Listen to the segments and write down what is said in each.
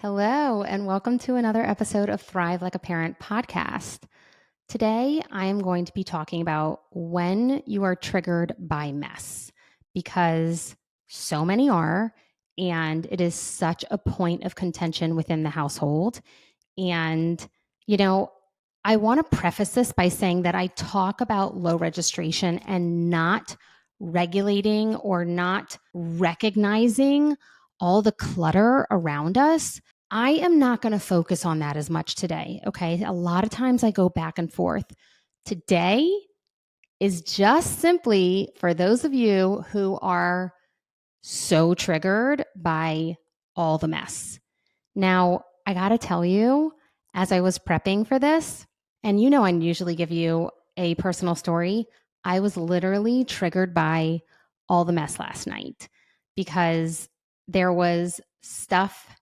Hello, and welcome to another episode of Thrive Like a Parent podcast. Today, I am going to be talking about when you are triggered by mess, because so many are, and it is such a point of contention within the household. And, you know, I want to preface this by saying that I talk about low registration and not regulating or not recognizing all the clutter around us. I am not going to focus on that as much today. Okay. A lot of times I go back and forth. Today is just simply for those of you who are so triggered by all the mess. Now, I got to tell you, as I was prepping for this, and I usually give you a personal story, I was literally triggered by all the mess last night because there was stuff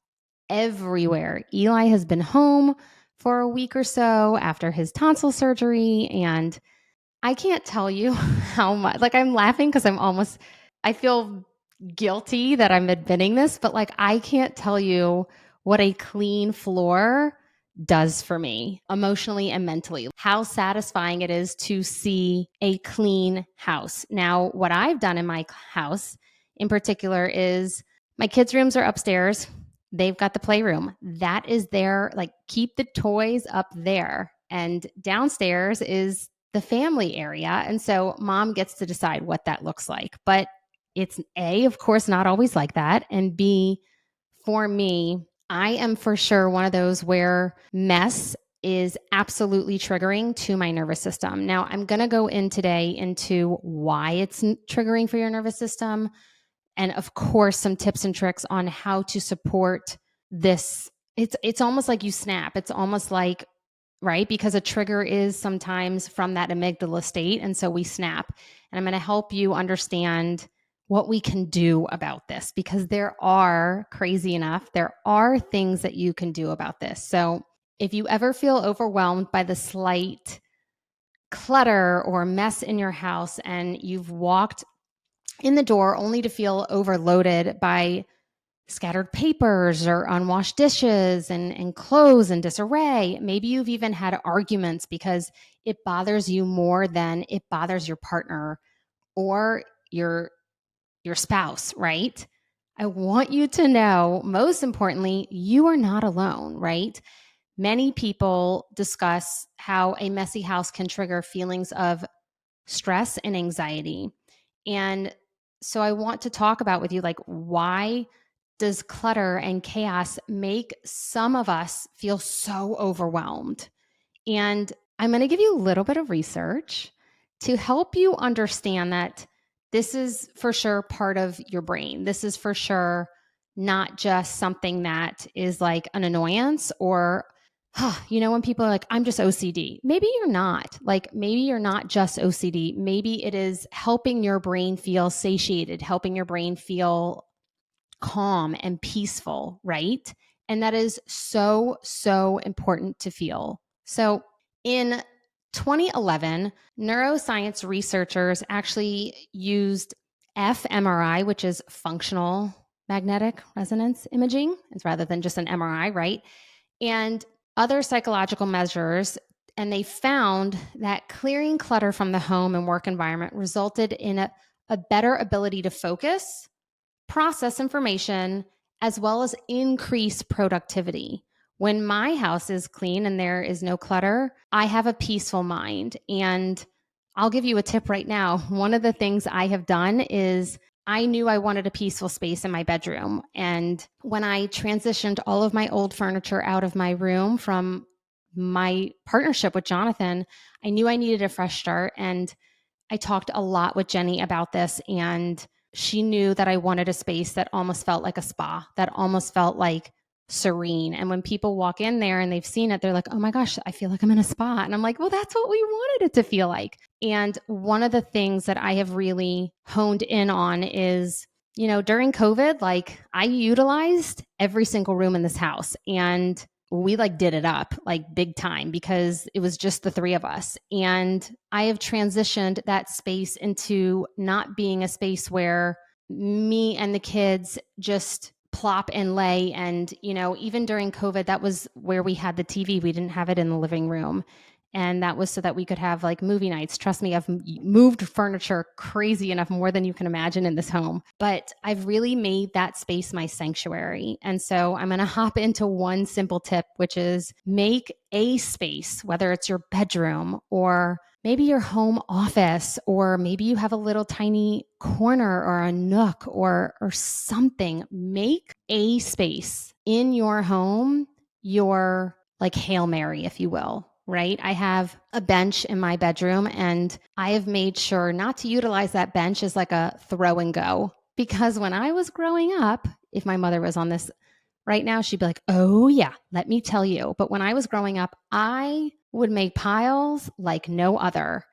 everywhere. Eli has been home for a week or so after his tonsil surgery, and I can't tell you how much, I'm laughing because I feel guilty that I'm admitting this, but I can't tell you what a clean floor does for me emotionally and mentally. How satisfying it is to see a clean house. Now, what I've done in my house in particular is my kids' rooms are upstairs. They've got the playroom. That is their, keep the toys up there. And downstairs is the family area. And so mom gets to decide what that looks like. But it's A, of course, not always like that. And B, for me, I am for sure one of those where mess is absolutely triggering to my nervous system. Now, I'm going to go in today into why it's triggering for your nervous system. And of course, some tips and tricks on how to support this. It's almost like you snap. It's almost like, right? Because a trigger is sometimes from that amygdala state. And so we snap. And I'm going to help you understand what we can do about this, because there are, crazy enough, there are things that you can do about this. So if you ever feel overwhelmed by the slight clutter or mess in your house and you've walked in the door only to feel overloaded by scattered papers or unwashed dishes and clothes and disarray. Maybe you've even had arguments because it bothers you more than it bothers your partner or your spouse, right? I want you to know, most importantly, you are not alone, right? Many people discuss how a messy house can trigger feelings of stress and anxiety. And so I want to talk about with you, why does clutter and chaos make some of us feel so overwhelmed? And I'm going to give you a little bit of research to help you understand that this is for sure part of your brain. This is for sure not just something that is like an annoyance or, when people are like, I'm just OCD. Maybe you're not. Maybe you're not just OCD. Maybe it is helping your brain feel satiated, helping your brain feel calm and peaceful, right? And that is so, so important to feel. So in 2011, neuroscience researchers actually used fMRI, which is functional magnetic resonance imaging, it's rather than just an MRI, right? And other psychological measures. And they found that clearing clutter from the home and work environment resulted in a better ability to focus, process information, as well as increase productivity. When my house is clean and there is no clutter, I have a peaceful mind. And I'll give you a tip right now. One of the things I have done is I knew I wanted a peaceful space in my bedroom. And when I transitioned all of my old furniture out of my room from my partnership with Jonathan, I knew I needed a fresh start. And I talked a lot with Jenny about this, and she knew that I wanted a space that almost felt like a spa, that almost felt like serene. And when people walk in there and they've seen it, they're like, oh my gosh, I feel like I'm in a spa. And I'm like, well, that's what we wanted it to feel like. And one of the things that I have really honed in on is, during COVID, I utilized every single room in this house, and we did it up big time because it was just the three of us. And I have transitioned that space into not being a space where me and the kids just plop and lay. And, even during COVID, that was where we had the TV. We didn't have it in the living room. And that was so that we could have like movie nights. Trust me, I've moved furniture crazy enough, more than you can imagine in this home. But I've really made that space my sanctuary. And so I'm going to hop into one simple tip, which is make a space, whether it's your bedroom or maybe your home office, or maybe you have a little tiny corner or a nook or something. Make a space in your home your like Hail Mary, if you will, right? I have a bench in my bedroom, and I have made sure not to utilize that bench as like a throw and go, because when I was growing up, if my mother was on this right now, she'd be like, oh yeah, let me tell you. But when I was growing up, I would make piles like no other.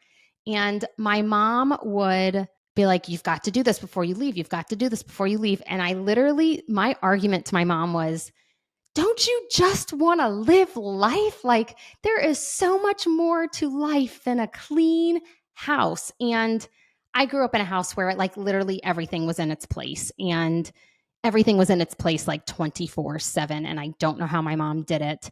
And my mom would be like, you've got to do this before you leave. You've got to do this before you leave. And I literally, my argument to my mom was, don't you just want to live life? Like, there is so much more to life than a clean house. And I grew up in a house where like literally everything was in its place, and everything was in its place like 24/7. And I don't know how my mom did it.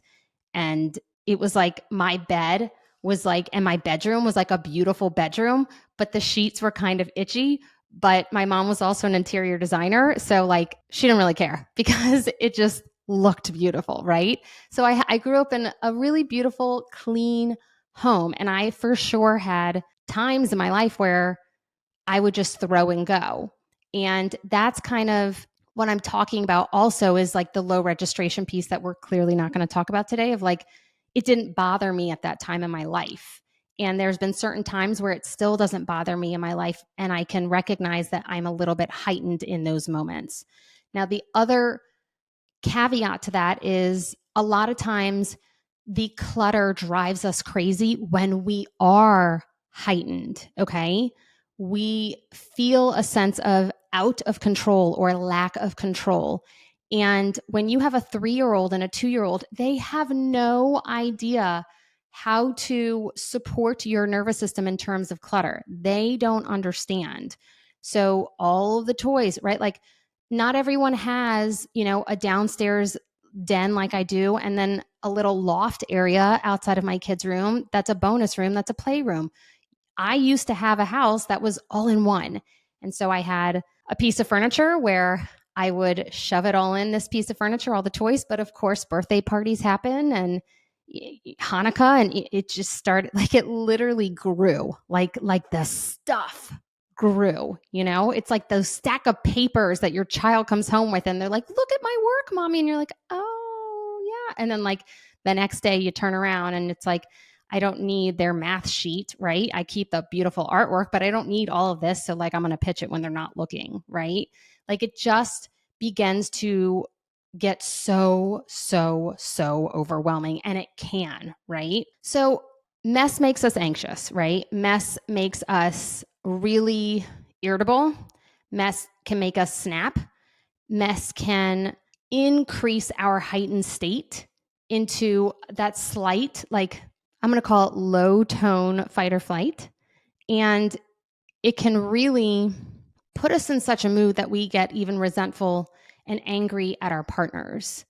And it was like my bed was like, and my bedroom was like a beautiful bedroom, but the sheets were kind of itchy. But my mom was also an interior designer. So like she didn't really care because it just looked beautiful, right? So I grew up in a really beautiful, clean home. And I for sure had times in my life where I would just throw and go. And that's kind of what I'm talking about also, is like the low registration piece that we're clearly not going to talk about today, of like, it didn't bother me at that time in my life. And there's been certain times where it still doesn't bother me in my life. And I can recognize that I'm a little bit heightened in those moments. Now, the other caveat to that is a lot of times the clutter drives us crazy when we are heightened, okay? We feel a sense of out of control or lack of control. And when you have a 3-year-old and a 2-year-old, they have no idea how to support your nervous system in terms of clutter. They don't understand. So all of the toys, right? Like, not everyone has, a downstairs den like I do, and then a little loft area outside of my kids' room. That's a bonus room. That's a playroom. I used to have a house that was all in one. And so I had a piece of furniture where I would shove it all in this piece of furniture, all the toys. But of course, birthday parties happen, and Hanukkah, and it just started, like, it literally grew like the stuff grew. It's like those stack of papers that your child comes home with, and they're like, look at my work, mommy. And you're like, oh yeah. And then like the next day you turn around and it's like, I don't need their math sheet, right? I keep the beautiful artwork, but I don't need all of this. So like, I'm going to pitch it when they're not looking, right? Like, it just begins to get so overwhelming, and it can, right? So mess makes us anxious, right? Mess makes us really irritable. Mess can make us snap. Mess can increase our heightened state into that slight, like, I'm going to call it low tone fight or flight. And it can really put us in such a mood that we get even resentful and angry at our partners.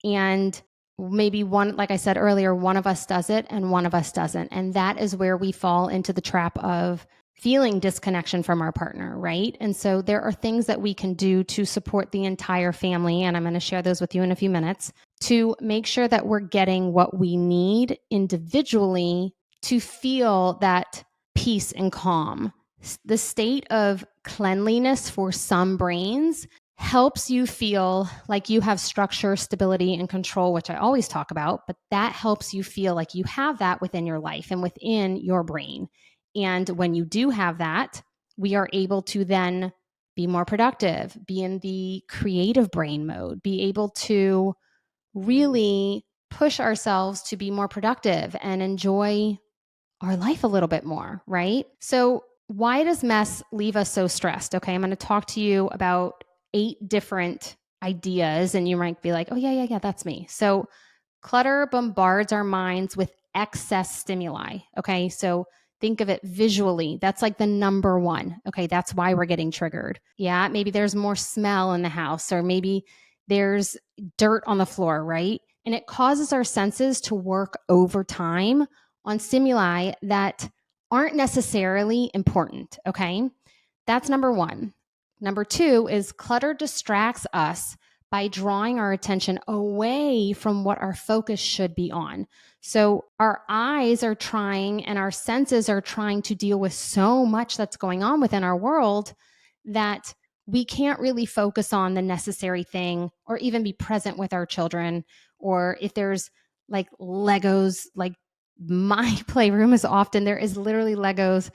And maybe one, like I said earlier, one of us does it and one of us doesn't. And that is where we fall into the trap of feeling disconnection from our partner, right? And so there are things that we can do to support the entire family, and I'm going to share those with you in a few minutes, to make sure that we're getting what we need individually to feel that peace and calm. The state of cleanliness for some brains helps you feel like you have structure, stability, and control, which I always talk about, but that helps you feel like you have that within your life and within your brain. And when you do have that, we are able to then be more productive, be in the creative brain mode, be able to really push ourselves to be more productive and enjoy our life a little bit more, right? So why does mess leave us so stressed? Okay, I'm going to talk to you about 8 different ideas, and you might be like, oh yeah, that's me. So clutter bombards our minds with excess stimuli. Okay, so think of it visually. That's like the number one. Okay, that's why we're getting triggered. Yeah, maybe there's more smell in the house, or maybe there's dirt on the floor, right? And it causes our senses to work overtime on stimuli that aren't necessarily important, okay? That's number one. Number two is clutter distracts us by drawing our attention away from what our focus should be on. So our eyes are trying and our senses are trying to deal with so much that's going on within our world that we can't really focus on the necessary thing or even be present with our children. Or if there's like Legos, like my playroom is often, there is literally Legos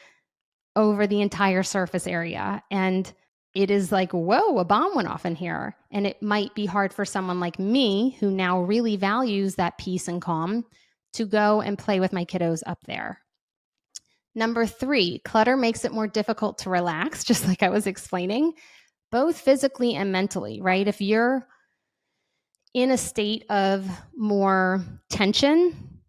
over the entire surface area. And it is like, whoa, a bomb went off in here. And it might be hard for someone like me who now really values that peace and calm to go and play with my kiddos up there. Number three, clutter makes it more difficult to relax, just like I was explaining, both physically and mentally, right? If you're in a state of more tension,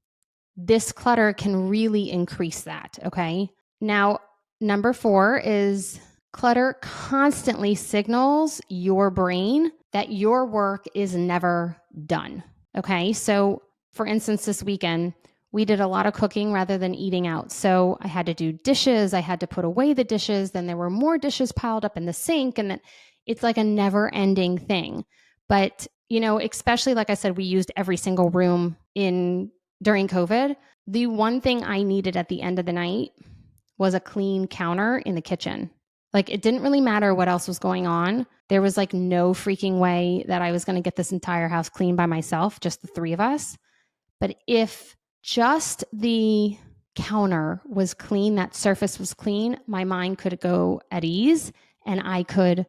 this clutter can really increase that, okay? Now, number four is clutter constantly signals your brain that your work is never done, okay? So, for instance, this weekend, we did a lot of cooking rather than eating out. So I had to do dishes. I had to put away the dishes. Then there were more dishes piled up in the sink. And then it's like a never ending thing. But, especially like I said, we used every single room during COVID. The one thing I needed at the end of the night was a clean counter in the kitchen. Like it didn't really matter what else was going on. There was like no freaking way that I was going to get this entire house clean by myself, just the three of us. But if just the counter was clean, that surface was clean, my mind could go at ease and I could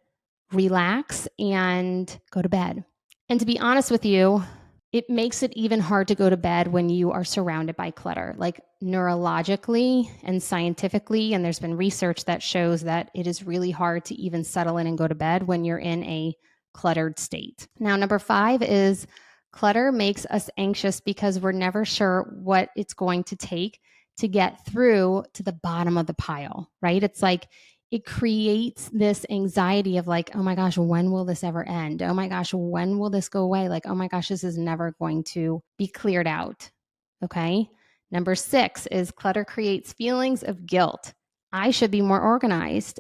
relax and go to bed. And to be honest with you, it makes it even hard to go to bed when you are surrounded by clutter, like neurologically and scientifically. And there's been research that shows that it is really hard to even settle in and go to bed when you're in a cluttered state. Now, number five is clutter makes us anxious because we're never sure what it's going to take to get through to the bottom of the pile, right? It's like it creates this anxiety of like, oh my gosh, when will this ever end? Oh my gosh, when will this go away? Like, oh my gosh, this is never going to be cleared out. Okay. Number six is clutter creates feelings of guilt. I should be more organized.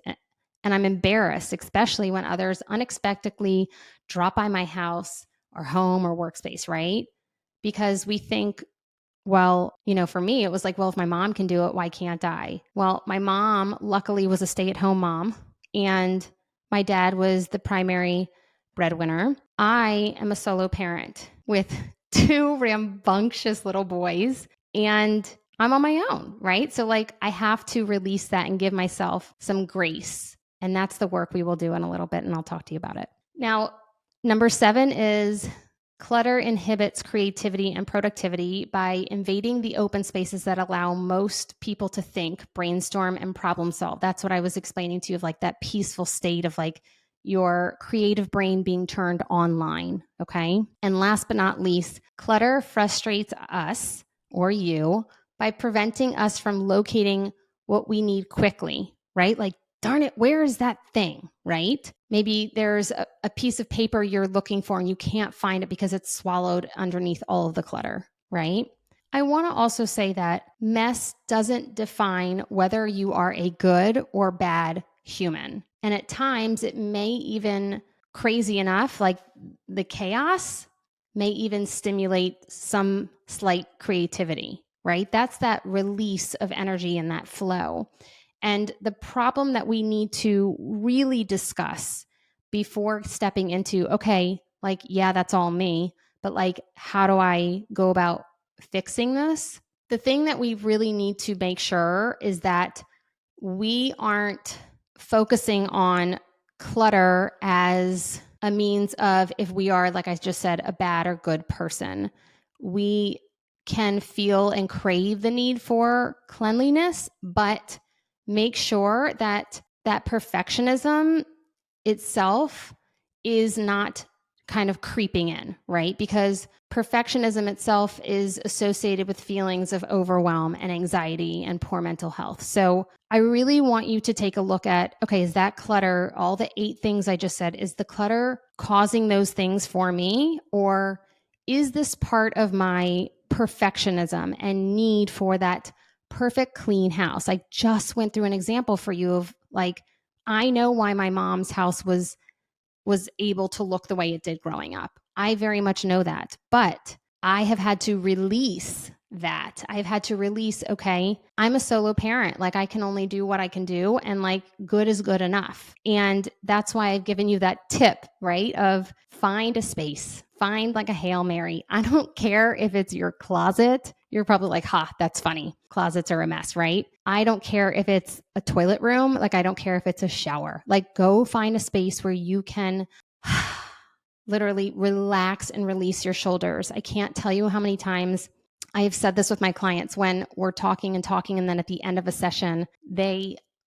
And I'm embarrassed, especially when others unexpectedly drop by my house or home or workspace, right? Because we think, well, for me, it was like, well, if my mom can do it, why can't I? Well, my mom luckily was a stay-at-home mom and my dad was the primary breadwinner. I am a solo parent with two rambunctious little boys and I'm on my own, right? So like I have to release that and give myself some grace. And that's the work we will do in a little bit and I'll talk to you about it. Now, number seven is clutter inhibits creativity and productivity by invading the open spaces that allow most people to think, brainstorm, and problem solve. That's what I was explaining to you of like that peaceful state of like your creative brain being turned online. Okay. And last but not least, clutter frustrates us or you by preventing us from locating what we need quickly, right? Like, darn it, where is that thing, right? Maybe there's a piece of paper you're looking for and you can't find it because it's swallowed underneath all of the clutter, right? I want to also say that mess doesn't define whether you are a good or bad human. And at times it may even, crazy enough, like the chaos may even stimulate some slight creativity, right? That's that release of energy and that flow. And the problem that we need to really discuss before stepping into, okay, like, yeah, that's all me, but like, how do I go about fixing this? The thing that we really need to make sure is that we aren't focusing on clutter as a means of if we are, like I just said, a bad or good person. We can feel and crave the need for cleanliness, but make sure that that perfectionism itself is not kind of creeping in, right? Because perfectionism itself is associated with feelings of overwhelm and anxiety and poor mental health. So I really want you to take a look at, okay, is that clutter, all the 8 things I just said, is the clutter causing those things for me? Or is this part of my perfectionism and need for that perfect clean house? I just went through an example for you of like, I know why my mom's house was able to look the way it did growing up. I very much know that. But I have had to release that. I've had to release, okay, I'm a solo parent. Like I can only do what I can do, and like good is good enough. And that's why I've given you that tip, right? Of find a space, find like a Hail Mary. I don't care if it's your closet. You're probably like, ha, that's funny. Closets are a mess, right? I don't care if it's a toilet room. Like I don't care if it's a shower. Like go find a space where you can literally relax and release your shoulders. I can't tell you how many times I have said this with my clients when we're talking, and then at the end of a session,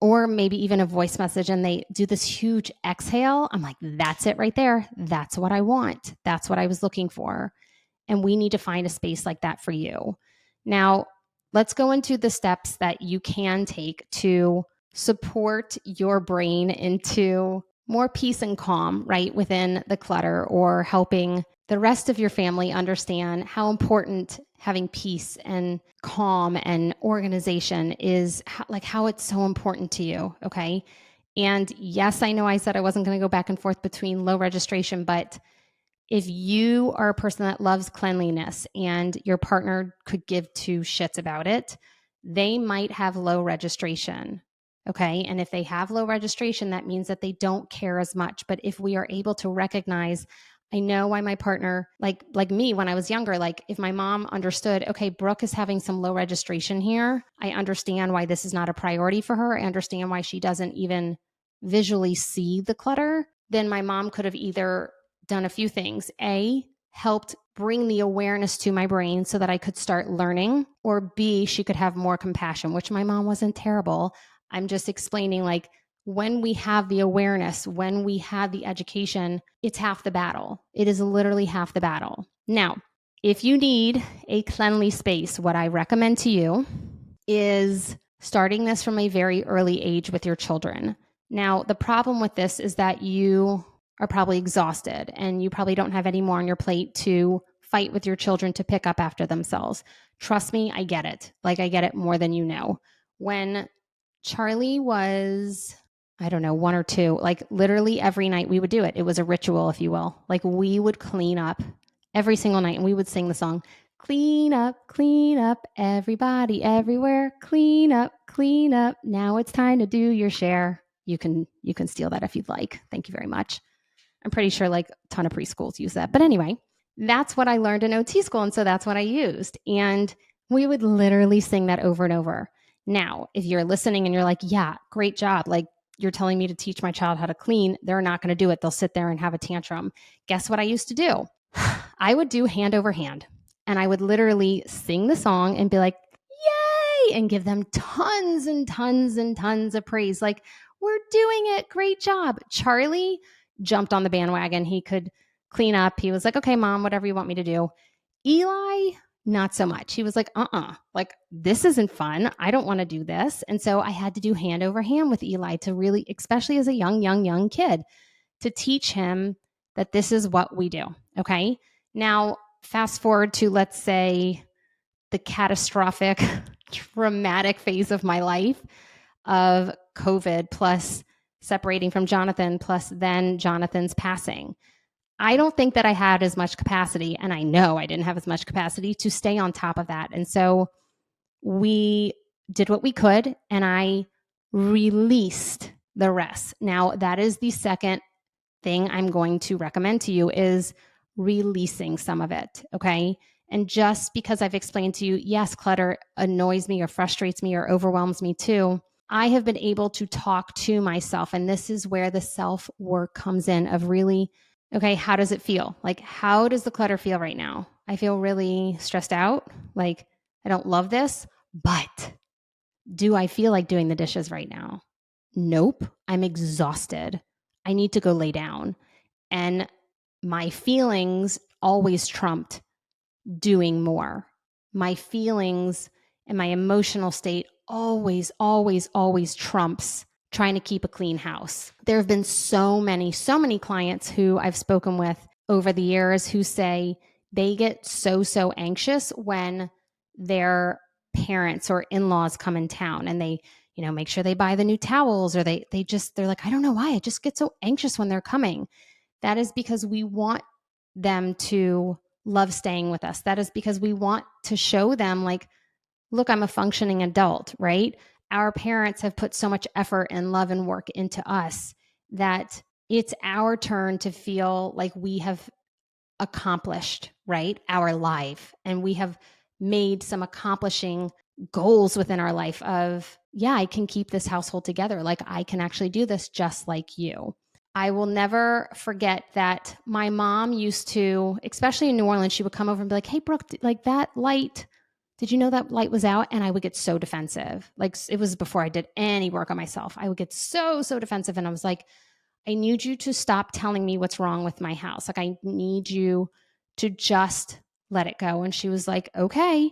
or maybe even a voice message, and they do this huge exhale. I'm like, that's it right there. That's what I want. That's what I was looking for. And we need to find a space like that for you. Now, let's go into the steps that you can take to support your brain into more peace and calm, right, within the clutter, or helping the rest of your family understand how important having peace and calm and organization is, how it's so important to you, okay? And yes, I know I said I wasn't going to go back and forth between low registration, but if you are a person that loves cleanliness and your partner could give 2 shits about it, they might have low registration. Okay. And if they have low registration, that means that they don't care as much. But if we are able to recognize, I know why my partner, like me when I was younger, like if my mom understood, okay, Brooke is having some low registration here. I understand why this is not a priority for her. I understand why she doesn't even visually see the clutter. Then my mom could have either done a few things. A, helped bring the awareness to my brain so that I could start learning, or B, she could have more compassion, which my mom wasn't terrible. I'm just explaining, like, when we have the awareness, when we have the education, it's half the battle. It is literally half the battle. Now, if you need a cleanly space, what I recommend to you is starting this from a very early age with your children. Now, the problem with this is that you are probably exhausted and you probably don't have any more on your plate to fight with your children to pick up after themselves. Trust me, I get it. Like, I get it more than you know. When Charlie was, I don't know, 1 or 2, like literally every night we would do it. It was a ritual, if you will. Like, we would clean up every single night and we would sing the song, clean up, everybody, everywhere, clean up, clean up. Now it's time to do your share. You can steal that if you'd like. Thank you very much. I'm pretty sure like a ton of preschools use that. But anyway, that's what I learned in OT school. And so that's what I used. And we would literally sing that over and over. Now, if you're listening and you're like, yeah, great job. Like, you're telling me to teach my child how to clean, they're not going to do it. They'll sit there and have a tantrum. Guess what I used to do? I would do hand over hand. And I would literally sing the song and be like, yay, and give them tons and tons and tons of praise. Like, we're doing it. Great job. Charlie jumped on the bandwagon. He could clean up. He was like, okay, mom, whatever you want me to do. Eli, not so much. He was like, like, this isn't fun. I don't want to do this. And so I had to do hand over hand with Eli to really, especially as a young kid, to teach him that this is what we do. Okay. Now, fast forward to, let's say, the catastrophic, traumatic phase of my life of COVID, plus separating from Jonathan, plus then Jonathan's passing. I don't think that I had as much capacity, and I know I didn't have as much capacity to stay on top of that. And so we did what we could, and I released the rest. Now, that is the second thing I'm going to recommend to you, is releasing some of it, okay? And just because I've explained to you, yes, clutter annoys me or frustrates me or overwhelms me too, I have been able to talk to myself. And this is where the self-work comes in, of really, okay, how does it feel? Like, how does the clutter feel right now? I feel really stressed out. Like, I don't love this, but do I feel like doing the dishes right now? Nope. I'm exhausted. I need to go lay down. And my feelings always trumped doing more. My feelings and my emotional state always, always, always trumps trying to keep a clean house. There have been so many clients who I've spoken with over the years who say they get so anxious when their parents or in-laws come in town and they, make sure they buy the new towels, or they're like, I don't know why, I just get so anxious when they're coming. That is because we want them to love staying with us. That is because we want to show them, like, look, I'm a functioning adult, right? Our parents have put so much effort and love and work into us that it's our turn to feel like we have accomplished, right, our life. And we have made some accomplishing goals within our life of, yeah, I can keep this household together. Like, I can actually do this just like you. I will never forget that my mom used to, especially in New Orleans, she would come over and be like, hey, Brooke, like that light, did you know that light was out? And I would get so defensive. Like, it was before I did any work on myself. I would get so defensive. And I was like, I need you to stop telling me what's wrong with my house. Like, I need you to just let it go. And she was like, okay.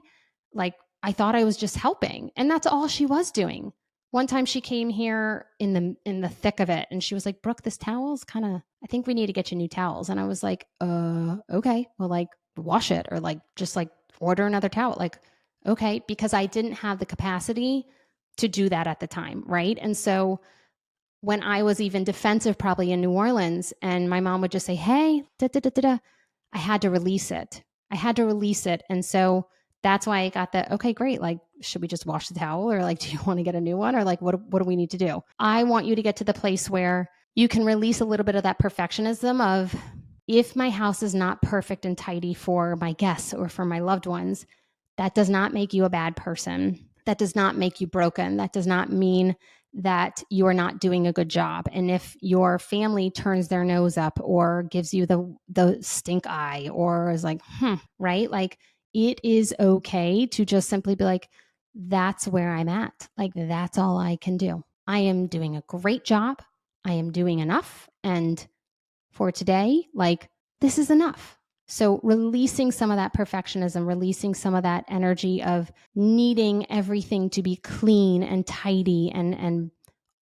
Like, I thought I was just helping. And that's all she was doing. One time she came here in the thick of it and she was like, Brooke, this towel's I think we need to get you new towels. And I was like, okay. Well, like, wash it, or like, just like order another towel. Like, okay. Because I didn't have the capacity to do that at the time. Right. And so when I was even defensive, probably in New Orleans, and my mom would just say, hey, da, da, da, da, da, I had to release it. And so that's why I got the, okay, great. Like, should we just wash the towel, or like, do you want to get a new one, or like, what do we need to do? I want you to get to the place where you can release a little bit of that perfectionism of, if my house is not perfect and tidy for my guests or for my loved ones, that does not make you a bad person. That does not make you broken. That does not mean that you are not doing a good job. And if your family turns their nose up or gives you the stink eye, or is like, right? Like, it is okay to just simply be like, that's where I'm at. Like, that's all I can do. I am doing a great job. I am doing enough. And for today, like, this is enough. So releasing some of that perfectionism, releasing some of that energy of needing everything to be clean and tidy and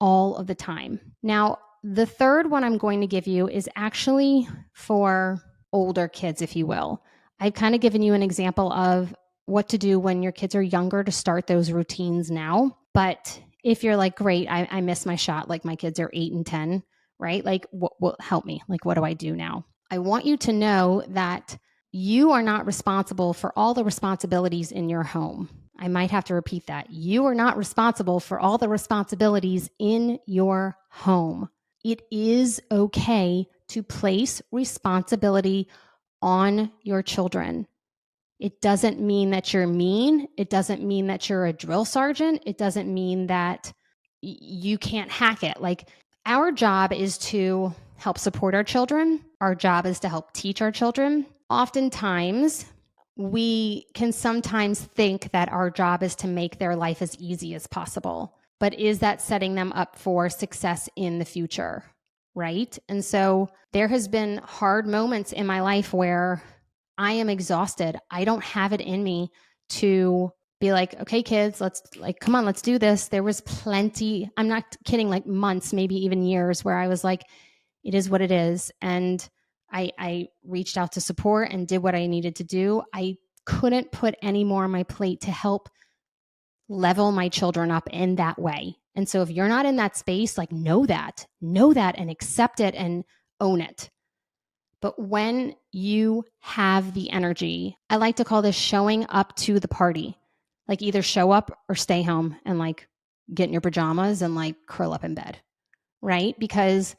all of the time. Now, the third one I'm going to give you is actually for older kids, if you will. I've kind of given you an example of what to do when your kids are younger to start those routines now. But if you're like, great, I missed my shot, like my kids are 8 and 10, right? Like, what help me? Like, what do I do now? I want you to know that you are not responsible for all the responsibilities in your home. I might have to repeat that. You are not responsible for all the responsibilities in your home. It is okay to place responsibility on your children. It doesn't mean that you're mean. It doesn't mean that you're a drill sergeant. It doesn't mean that you can't hack it. Like, our job is to help support our children. Our job is to help teach our children. Oftentimes, we can sometimes think that our job is to make their life as easy as possible. But is that setting them up for success in the future? Right? And so there has been hard moments in my life where I am exhausted. I don't have it in me to be like, okay, kids, come on, let's do this. There was plenty, I'm not kidding, like months, maybe even years, where I was like, it is what it is. And I reached out to support and did what I needed to do. I couldn't put any more on my plate to help level my children up in that way. And so if you're not in that space, like, know that and accept it and own it. But when you have the energy, I like to call this showing up to the party. Like, either show up or stay home and like get in your pajamas and like curl up in bed, right? Because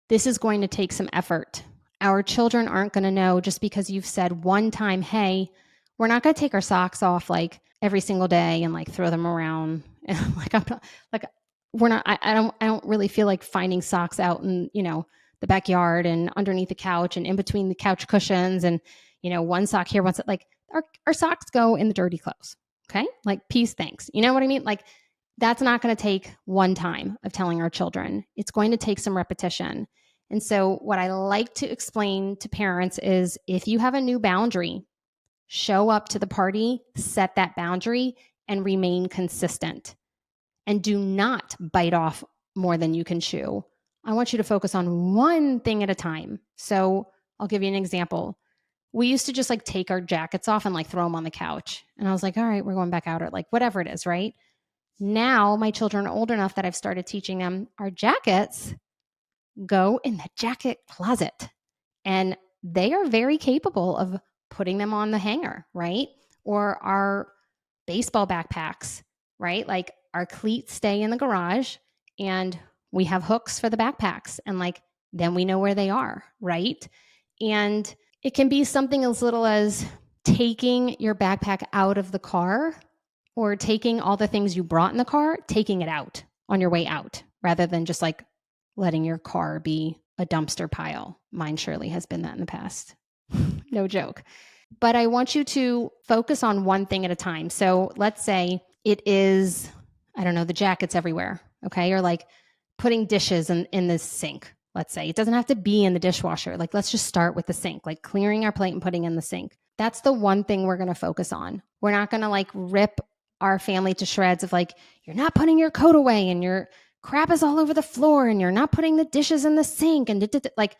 this is going to take some effort. Our children aren't going to know just because you've said one time, hey, we're not going to take our socks off like every single day and like throw them around. And like, I'm not like, we're not, I don't really feel like finding socks out in, the backyard and underneath the couch and in between the couch cushions and, one sock here, one sock, like our socks go in the dirty clothes. Okay. Like, peace, thanks. You know what I mean? Like, that's not going to take one time of telling our children. It's going to take some repetition. And so what I like to explain to parents is if you have a new boundary, show up to the party, set that boundary, and remain consistent. And do not bite off more than you can chew. I want you to focus on one thing at a time. So I'll give you an example. We used to just like take our jackets off and like throw them on the couch. And I was like, all right, we're going back out, or like whatever it is, right? Now my children are old enough that I've started teaching them our jackets go in the jacket closet. And they are very capable of putting them on the hanger, right? Or our baseball backpacks, right? Like our cleats stay in the garage and we have hooks for the backpacks. And like, then we know where they are, right? And it can be something as little as taking your backpack out of the car or taking all the things you brought in the car, taking it out on your way out, rather than just like letting your car be a dumpster pile. Mine surely has been that in the past. No joke. But I want you to focus on one thing at a time. So let's say it is, I don't know, the jackets everywhere, okay? Or like putting dishes in the sink, let's say. It doesn't have to be in the dishwasher. Like, let's just start with the sink, like clearing our plate and putting in the sink. That's the one thing we're going to focus on. We're not going to like rip our family to shreds of like, you're not putting your coat away and your crap is all over the floor and you're not putting the dishes in the sink. And like,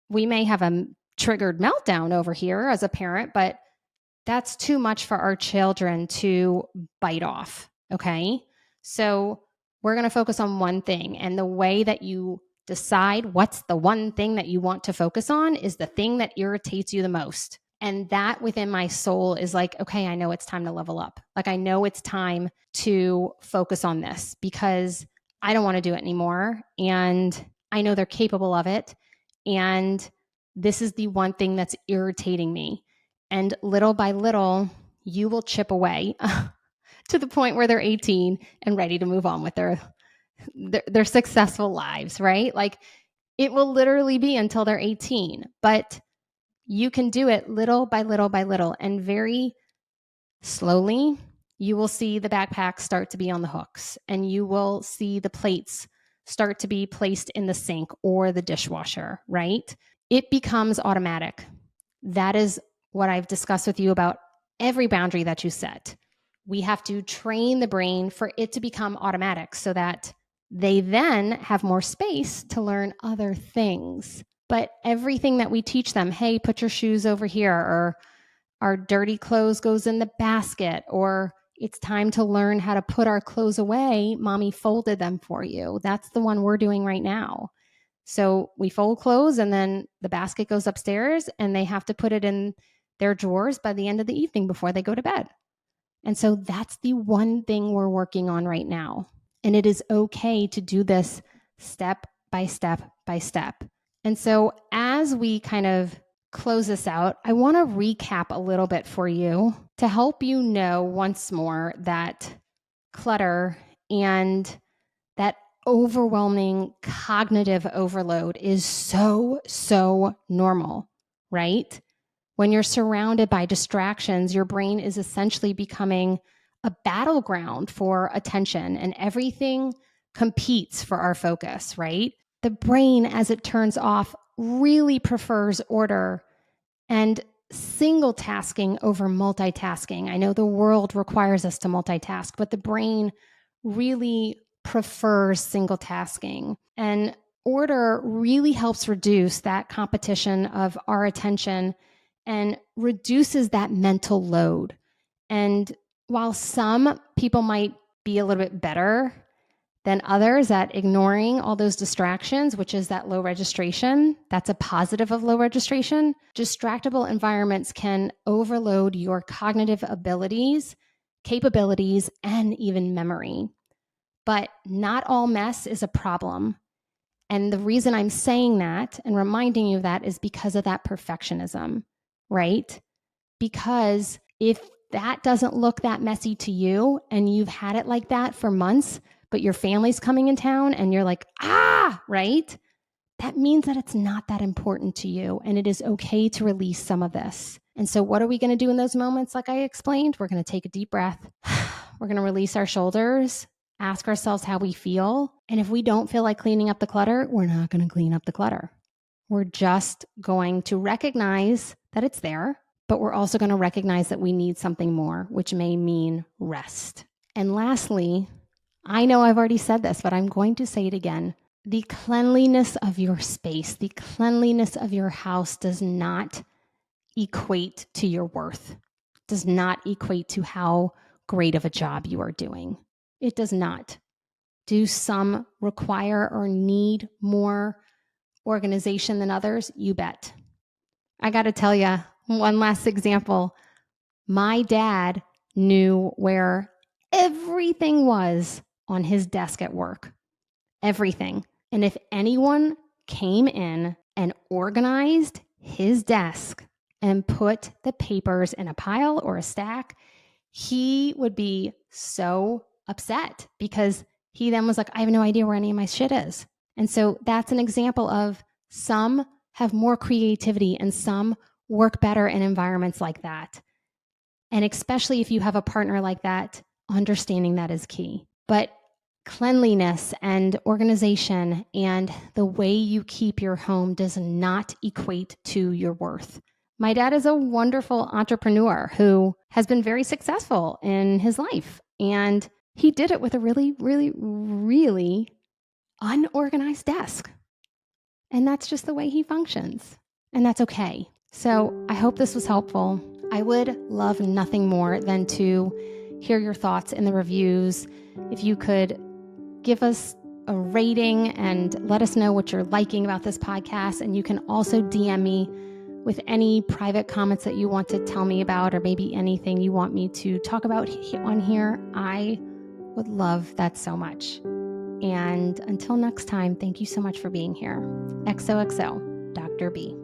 we may have a triggered meltdown over here as a parent, but that's too much for our children to bite off. Okay. So we're going to focus on one thing. And the way that you decide what's the one thing that you want to focus on is the thing that irritates you the most. And that within my soul is like, okay, I know it's time to level up. Like, I know it's time to focus on this because I don't want to do it anymore. And I know they're capable of it. And this is the one thing that's irritating me. And little by little, you will chip away to the point where they're 18 and ready to move on with their successful lives, right? Like, it will literally be until they're 18, but you can do it little by little by little, and very slowly you will see the backpacks start to be on the hooks, and you will see the plates start to be placed in the sink or the dishwasher, right? It becomes automatic. That is what I've discussed with you about every boundary that you set. We have to train the brain for it to become automatic so that they then have more space to learn other things. But everything that we teach them, hey, put your shoes over here, or our dirty clothes goes in the basket, or it's time to learn how to put our clothes away. Mommy folded them for you. That's the one we're doing right now. So we fold clothes and then the basket goes upstairs and they have to put it in their drawers by the end of the evening before they go to bed. And so that's the one thing we're working on right now. And it is okay to do this step by step by step. And so as we kind of close this out, I want to recap a little bit for you to help you know once more that clutter and that overwhelming cognitive overload is so normal, right? When you're surrounded by distractions, your brain is essentially becoming a battleground for attention, and everything competes for our focus, right? The brain, as it turns off, really prefers order and single tasking over multitasking. I know the world requires us to multitask, but the brain really prefers single tasking. And order really helps reduce that competition of our attention and reduces that mental load. And while some people might be a little bit better than others at ignoring all those distractions, which is that low registration, that's a positive of low registration, distractible environments can overload your cognitive abilities, capabilities, and even memory. But not all mess is a problem. And the reason I'm saying that and reminding you of that is because of that perfectionism, right? Because if that doesn't look that messy to you and you've had it like that for months, but your family's coming in town and you're like, right? That means that it's not that important to you, and it is okay to release some of this. And so what are we going to do in those moments? Like I explained, we're going to take a deep breath. We're going to release our shoulders ask ourselves how we feel. And if we don't feel like cleaning up the clutter, we're not going to clean up the clutter. We're just going to recognize that it's there, but we're also going to recognize that we need something more, which may mean rest. And lastly, I know I've already said this, but I'm going to say it again. The cleanliness of your space, the cleanliness of your house does not equate to your worth, does not equate to how great of a job you are doing. It does not. Do some require or need more organization than others? You bet. I got to tell you, one last example. My dad knew where everything was on his desk at work. Everything. And if anyone came in and organized his desk and put the papers in a pile or a stack, he would be so upset because he then was like, I have no idea where any of my shit is. And so that's an example of some have more creativity and some work better in environments like that. And especially if you have a partner like that, understanding that is key. But cleanliness and organization and the way you keep your home does not equate to your worth. My dad is a wonderful entrepreneur who has been very successful in his life. And he did it with a really, really, really unorganized desk. And that's just the way he functions. And that's okay. So I hope this was helpful. I would love nothing more than to hear your thoughts in the reviews. If you could give us a rating and let us know what you're liking about this podcast. And you can also DM me with any private comments that you want to tell me about, or maybe anything you want me to talk about on here. I would love that so much. And until next time, thank you so much for being here. XOXO, Dr. B.